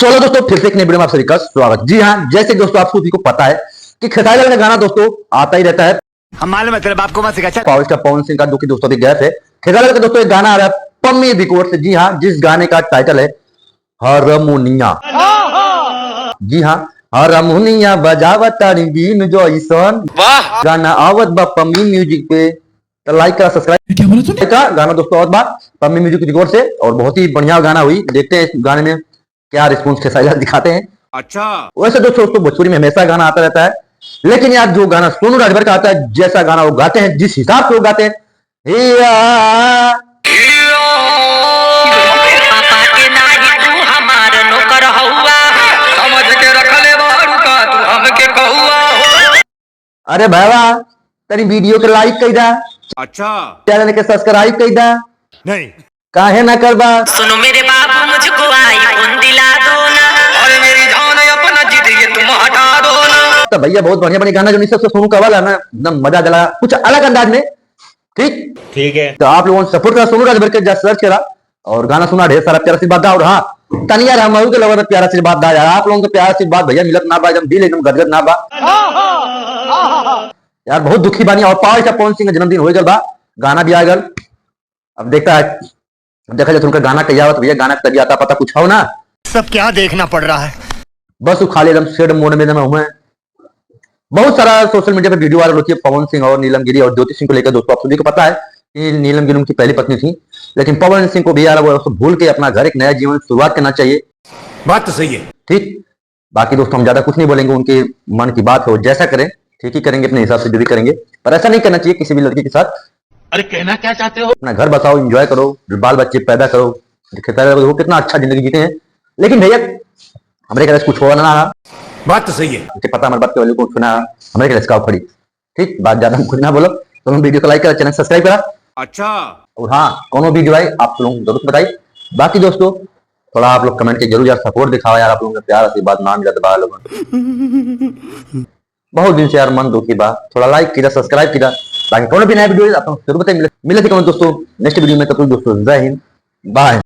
चलो दोस्तों, फिर से एक नई वीडियो में आप सभी का स्वागत। जी हाँ, जैसे दोस्तों आप सभी को पता है कि खेसारी लाल का गाना दोस्तों आता ही रहता है। हम मालूम है तेरे बाप को मत सिखा। पावर स्टार पवन सिंह का जो कि दोस्तों अभी गैप है। खेसारी लाल का दोस्तों एक गाना आ रहा है पम्मी रिकॉर्ड से। जी हाँ, जिस गाने का टाइटल है हारमोनिया। जी हाँ, हारमोनिया बजावता बीन जॉइसन। वाह, गाना आवत बा पम्मी म्यूजिक पे। तो लाइक करा, सब्सक्राइब का गाना दोस्तों और बात पम्मी म्यूजिक रिकॉर्ड से, और बहुत ही बढ़िया गाना हुई। देखते हैं इस गाने में क्या रिस्पॉन्स खेसारी लाल दिखाते हैं। अच्छा, वैसे दोस्तों भोजपुरी में हमेशा गाना आता रहता है, लेकिन यार जो गाना सोनू राजभर का आता है, जैसा गाना वो गाते हैं, जिस हिसाब से वो गाते हैं, अरे भाई तेरी वीडियो के लाइक कई दा। अच्छा, चैनल के सब्सक्राइब कई दा। नहीं काहे ना करबा। सुनो मेरे बाबू मुझको आईफोन दिला दो ना, और मेरी जान अपना जिद ये तुम हटा दो ना। तो भैया बहुत बढ़िया बढ़िया गाना जो निश्चित से सोनू का वाला ना, एकदम मजा दिला, कुछ अलग अंदाज में। ठीक है, तो आप लोगों ने सपोर्ट करा, सोनू राजभर के सर्च करा और गाना सुना, ढेर सारा प्यारा आशीर्वाद दा। और हाँ, तनिया रामू के लोगों ने प्यारा आशीर्वाद दा यार। आप लोगों को प्यारा आशीर्वाद भैया मिलत ना बा, एकदम दिल एकदम गदगद ना बा यार। बहुत दुखी बानी। और पावर स्टार पवन सिंह का जन्मदिन हो गल बा, गाना भी आ गल। अब देखता है, देखा जाए उनका गाना कहिया आवत भैया, गाना कभी आता पता कुछ हो ना। सब क्या देखना पड़ रहा है। बस वो खाली एकदम शेड मोड में हुए। बहुत सारा सोशल मीडिया पे वीडियो वायरल होती है पवन सिंह और नीलम गिरी और ज्योति सिंह को लेकर। दोस्तों आप सभी को पता है कि नीलम गिरी उनकी पहली पत्नी थी, लेकिन पवन सिंह को भी यार वो भूल के अपना घर एक नया जीवन शुरुआत करना चाहिए। बात तो सही है। ठीक, बाकी दोस्तों हम ज्यादा कुछ नहीं बोलेंगे, उनके मन की बात हो, जैसा करें ठीक ही करेंगे, अपने हिसाब से जो भी करेंगे, पर ऐसा नहीं करना चाहिए किसी भी लड़की के साथ। अरे कहना क्या चाहते हो? अपना घर बसाओ, एंजॉय करो, बाल बच्चे पैदा करो, वो कितना अच्छा जिंदगी जीते हैं। लेकिन भैया हमारे घर कुछ हो ना। बात तो सही है, मुझे पता हमारे बात के वाले को सुना हमारे घर खड़ी। ठीक, बात ज्यादा कुछ ना बोलो, तो हम वीडियो को लाइक करा, चैनल सब्सक्राइब करा। अच्छा, और हाँ, कोनो वीडियो आए आप लोग जरूर बताइए। बाकी दोस्तों थोड़ा आप लोग कमेंट के जरूर यार सपोर्ट दिखाओ यार। आप लोगों का प्यार आशीर्वाद ना मिला तो लोगों बहुत दिन से यार मन दुखी बा। थोड़ा लाइक कीजिए, सब्सक्राइब कीजिए। बाकी कोनो भी नया वीडियो आप लोग जरूर बताइए। मिले थे दोस्तों नेक्स्ट वीडियो में। तब तक दोस्तों जय हिंद, बाय।